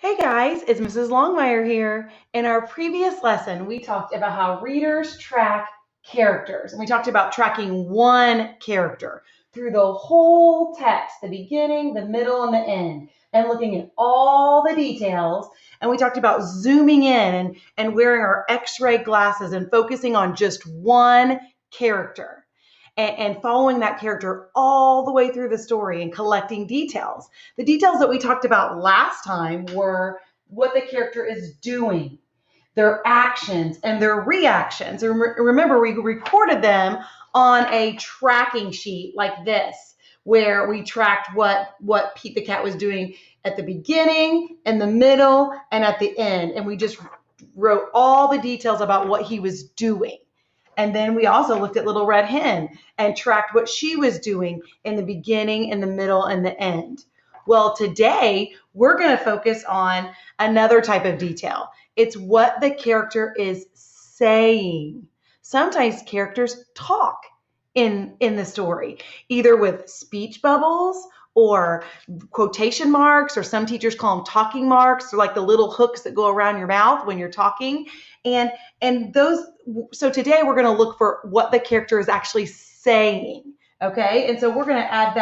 Hey guys, it's Mrs. Longmire here. In our previous lesson, we talked about how readers track characters, and we talked about tracking one character through the whole text, the beginning, the middle, and the end, and looking at all the details. And we talked about zooming in and wearing our X-ray glasses and focusing on just one character and following that character all the way through the story and collecting details. The details that we talked about last time were what the character is doing, their actions and their reactions. And remember, we recorded them on a tracking sheet like this, where we tracked what Pete the cat was doing at the beginning, in the middle, and at the end. And we just wrote all the details about what he was doing. And then we also looked at Little Red Hen and tracked what she was doing in the beginning, in the middle, and the end. Well, today we're going to focus on another type of detail. It's what the character is saying. Sometimes characters talk in the story, either with speech bubbles or quotation marks, or some teachers call them talking marks, or like the little hooks that go around your mouth when you're talking. And those, so today we're going to look for what the character is actually saying. Okay, and so we're going to add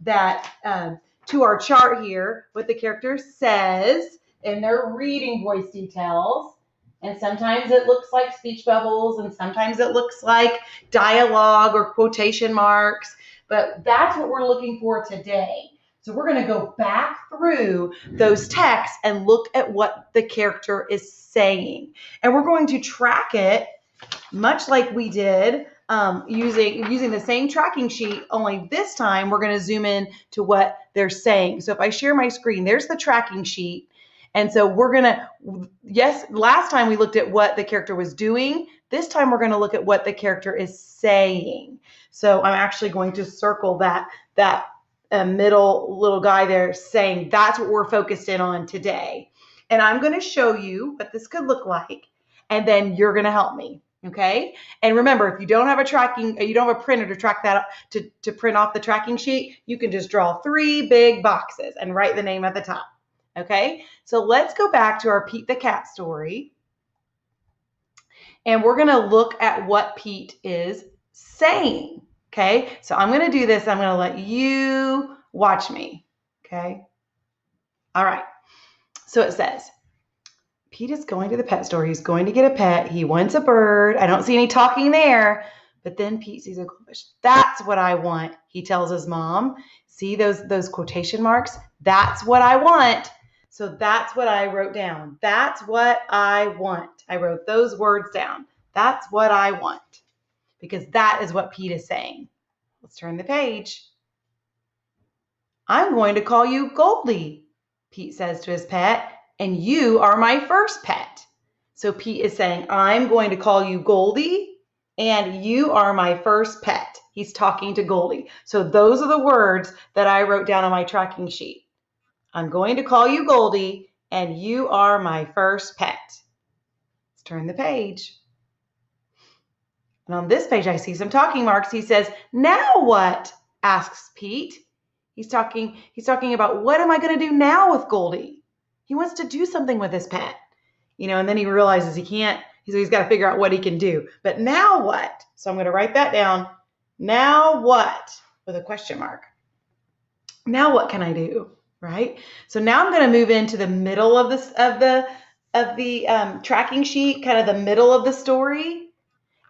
that to our chart here, what the character says in their reading voice details. And sometimes it looks like speech bubbles, and sometimes it looks like dialogue or quotation marks. But that's what we're looking for today. So we're going to go back through those texts and look at what the character is saying. And we're going to track it much like we did using the same tracking sheet, only this time we're going to zoom in to what they're saying. So if I share my screen, there's the tracking sheet. And so we're going to, yes, last time we looked at what the character was doing. This time we're going to look at what the character is saying. So I'm actually going to circle that middle little guy there, saying that's what we're focused in on today. And I'm going to show you what this could look like, and then you're going to help me. Okay. And remember, if you don't have a printer to track that to print off the tracking sheet, you can just draw 3 big boxes and write the name at the top. Okay. So let's go back to our Pete the cat story. And we're going to look at what Pete is saying. Okay. So I'm going to do this. I'm going to let you watch me. Okay. All right. So it says, Pete is going to the pet store. He's going to get a pet. He wants a bird. I don't see any talking there. But then Pete sees a goldfish. That's what I want, he tells his mom. See those quotation marks? That's what I want. So that's what I wrote down. That's what I want. I wrote those words down. That's what I want. Because that is what Pete is saying. Let's turn the page. I'm going to call you Goldie, Pete says to his pet. And you are my first pet. So Pete is saying, I'm going to call you Goldie, and you are my first pet. He's talking to Goldie. So those are the words that I wrote down on my tracking sheet. I'm going to call you Goldie, and you are my first pet. Let's turn the page. And on this page, I see some talking marks. He says, now what? Asks Pete. He's talking about, what am I going to do now with Goldie? He wants to do something with his pet, and then he realizes he can't, so he's got to figure out what he can do. But now what? So I'm going to write that down. Now what? With a question mark. Now what can I do? Right? So now I'm going to move into the middle of the tracking sheet, kind of the middle of the story,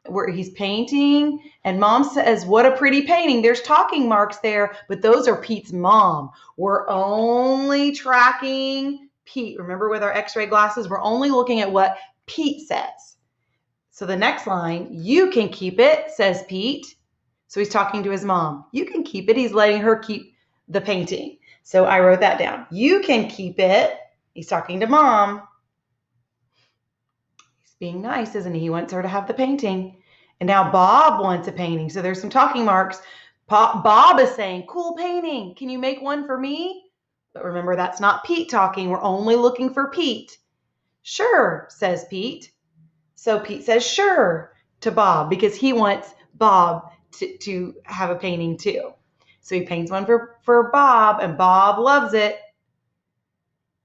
where he's painting, and mom says, what a pretty painting. There's talking marks there, but those are Pete's mom. We're only tracking Pete. Remember, with our X-ray glasses, we're only looking at what Pete says. So the next line, you can keep it, says Pete. So he's talking to his mom. You can keep it. He's letting her keep the painting. So I wrote that down. You can keep it. He's talking to mom. He's being nice, isn't he? He wants her to have the painting. And now Bob wants a painting. So there's some talking marks. Bob is saying, cool painting. Can you make one for me? But remember, that's not Pete talking. We're only looking for Pete. Sure, says Pete. So Pete says sure to Bob because he wants Bob to have a painting too. So he paints one for Bob, and Bob loves it.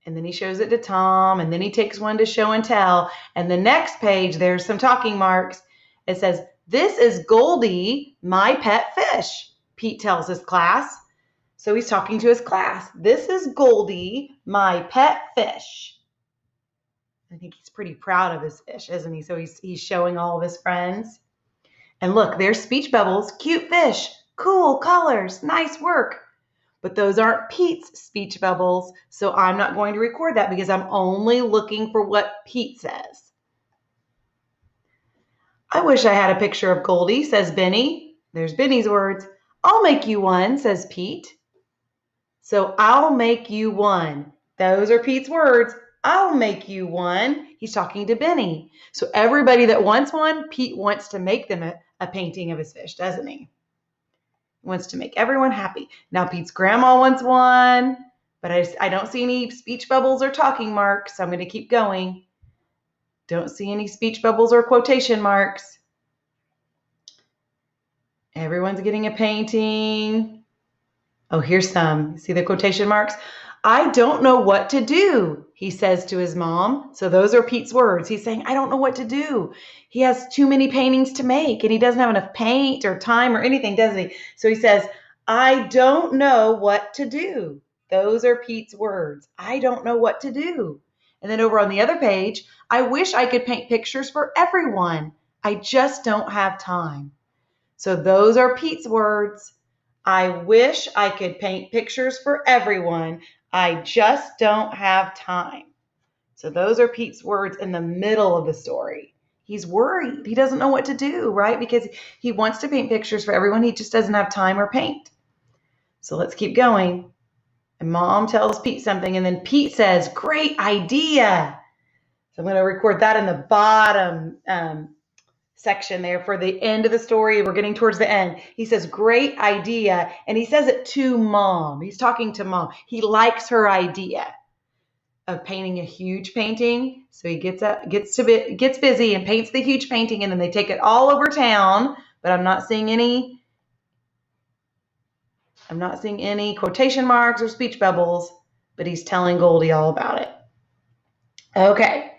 And then he shows it to Tom, and then he takes one to show and tell. And the next page, there's some talking marks. It says, "This is Goldie, my pet fish," Pete tells his class. So he's talking to his class. "This is Goldie, my pet fish." I think he's pretty proud of his fish, isn't he? So he's showing all of his friends. And look, there's speech bubbles. "Cute fish, cool colors, nice work." But those aren't Pete's speech bubbles, so I'm not going to record that because I'm only looking for what Pete says. "I wish I had a picture of Goldie," says Benny. There's Benny's words. "I'll make you one," says Pete. So "I'll make you one." Those are Pete's words. "I'll make you one." He's talking to Benny. So everybody that wants one, Pete wants to make them a painting of his fish, doesn't he? He wants to make everyone happy. Now Pete's grandma wants one, but I don't see any speech bubbles or talking marks, so I'm going to keep going. Don't see any speech bubbles or quotation marks. Everyone's getting a painting. Oh, here's some. See the quotation marks? "I don't know what to do," he says to his mom. So those are Pete's words. He's saying, I don't know what to do. He has too many paintings to make, and he doesn't have enough paint or time or anything, doesn't he? So he says, "I don't know what to do." Those are Pete's words. I don't know what to do. And then over on the other page, "I wish I could paint pictures for everyone. I just don't have time." So those are Pete's words. I wish I could paint pictures for everyone. I just don't have time. So those are Pete's words in the middle of the story. He's worried. He doesn't know what to do, right? Because he wants to paint pictures for everyone. He just doesn't have time or paint. So let's keep going. And Mom tells Pete something, and then Pete says, "Great idea." So I'm going to record that in the bottom section there for the end of the story. We're getting towards the end. He says, "Great idea." And he says it to Mom. He's talking to Mom. He likes her idea of painting a huge painting. So he gets busy and paints the huge painting, and then they take it all over town. But I'm not seeing any quotation marks or speech bubbles, but he's telling Goldie all about it. Okay.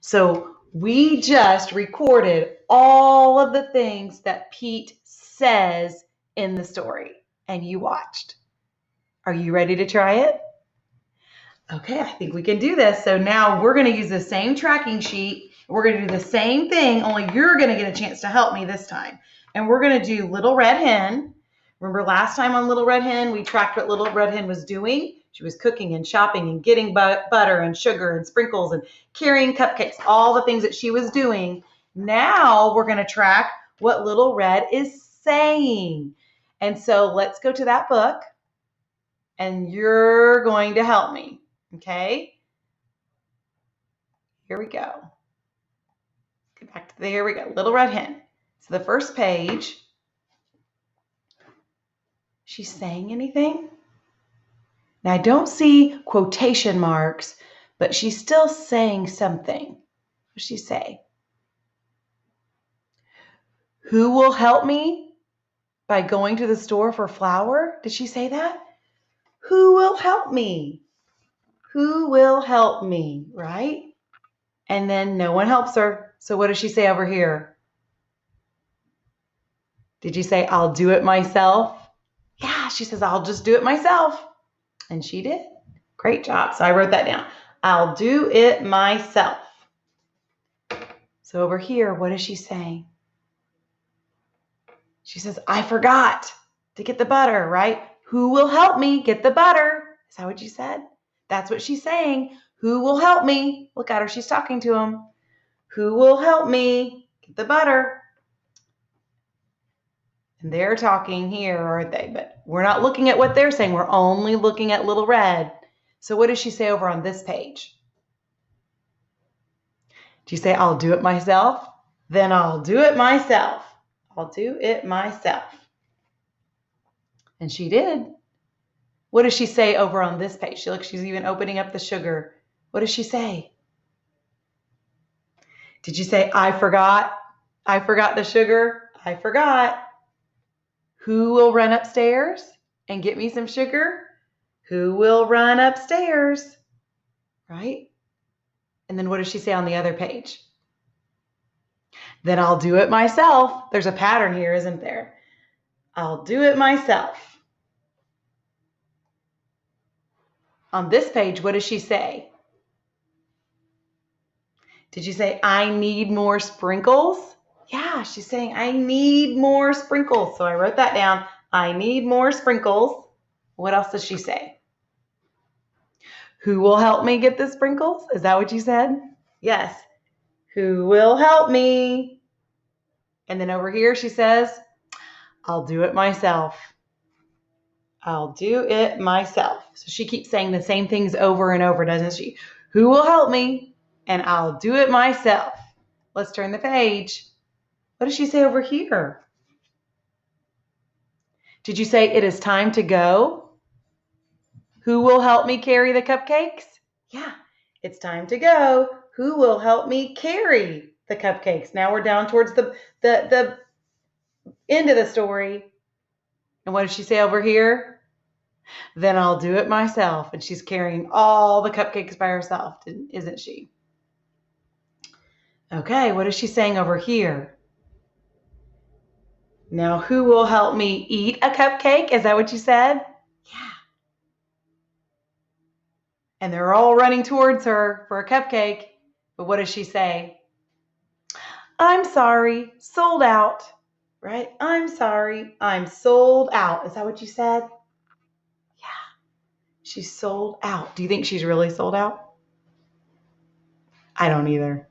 So we just recorded all of the things that Pete says in the story, and you watched. Are you ready to try it? Okay, I think we can do this. So now we're going to use the same tracking sheet. We're going to do the same thing, only you're going to get a chance to help me this time. And we're going to do Little Red Hen. Remember last time on Little Red Hen, we tracked what Little Red Hen was doing? She was cooking and shopping and getting butter and sugar and sprinkles and carrying cupcakes, all the things that she was doing. Now we're going to track what Little Red is saying. And so let's go to that book, and you're going to help me. Okay? Here we go. Get back to there we go. Little Red Hen. So the first page, she's saying anything? Now I don't see quotation marks, but she's still saying something. What does she say? "Who will help me by going to the store for flour?" Did she say that? Who will help me? Who will help me, right? And then no one helps her. So what does she say over here? Did you say, "I'll do it myself"? Yeah, she says, "I'll just do it myself." And she did. Great job. So I wrote that down. I'll do it myself. So over here, what is she saying? She says, "I forgot to get the butter," right? Who will help me get the butter? Is that what you said? That's what she's saying. Who will help me? Look at her. She's talking to him. Who will help me get the butter? And they're talking here, aren't they? But we're not looking at what they're saying. We're only looking at Little Red. So what does she say over on this page? Do you say, "I'll do it myself"? Then I'll do it myself. I'll do it myself. And she did. What does she say over on this page? She's even opening up the sugar. What does she say? Did you say, "I forgot"? I forgot the sugar. I forgot. Who will run upstairs and get me some sugar? Who will run upstairs? right? And then what does she say on the other page? Then I'll do it myself. There's a pattern here, isn't there? I'll do it myself. On this page, what does she say? Did you say, I need more sprinkles? Yeah, she's saying, I need more sprinkles. So I wrote that down. I need more sprinkles. What else does she say? Who will help me get the sprinkles? Is that what you said? Yes. Who will help me? And then over here she says, I'll do it myself. I'll do it myself. So she keeps saying the same things over and over, doesn't she? Who will help me? And I'll do it myself. Let's turn the page. What does she say over here? Did you say it is time to go? Who will help me carry the cupcakes? Yeah, it's time to go. Who will help me carry the cupcakes? Now we're down towards the end of the story. And what does she say over here? Then I'll do it myself. And she's carrying all the cupcakes by herself, isn't she? Okay, what is she saying over here? Now, who will help me eat a cupcake? Is that what you said? Yeah. And they're all running towards her for a cupcake. But what does she say? I'm sorry, sold out. Right? I'm sorry, I'm sold out. Is that what you said? Yeah. She's sold out. Do you think she's really sold out? I don't either.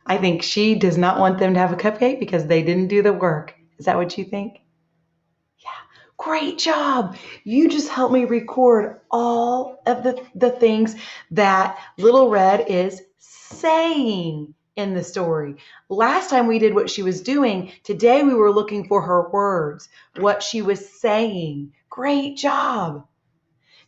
I think she does not want them to have a cupcake because they didn't do the work. Is that what you think? Yeah. Great job. You just helped me record all of the things that Little Red is saying in the story. Last time we did what she was doing. Today we were looking for her words, what she was saying. Great job.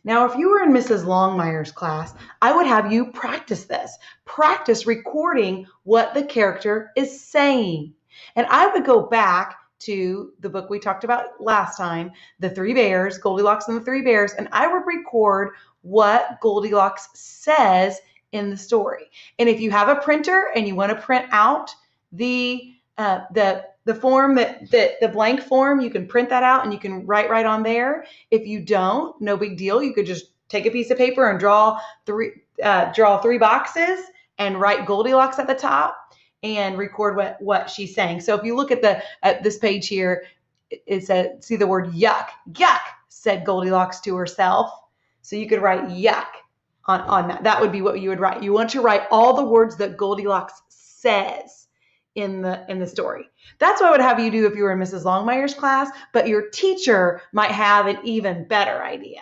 Now, if you were in Mrs. Longmire's class, I would have you practice this. Practice recording what the character is saying. And I would go back to the book we talked about last time, The Three Bears, Goldilocks and the Three Bears, and I would record what Goldilocks says in the story. And if you have a printer and you want to print out the form the blank form, you can print that out and you can write right on there. If you don't, no big deal. You could just take a piece of paper and draw three boxes and write Goldilocks at the top and record what she's saying. So if you look at this page here, it said, see the word yuck. Yuck, said Goldilocks to herself. So you could write yuck on that. That would be what you would write. You want to write all the words that Goldilocks says in the story. That's what I would have you do if you were in Mrs. Longmire's class, but your teacher might have an even better idea.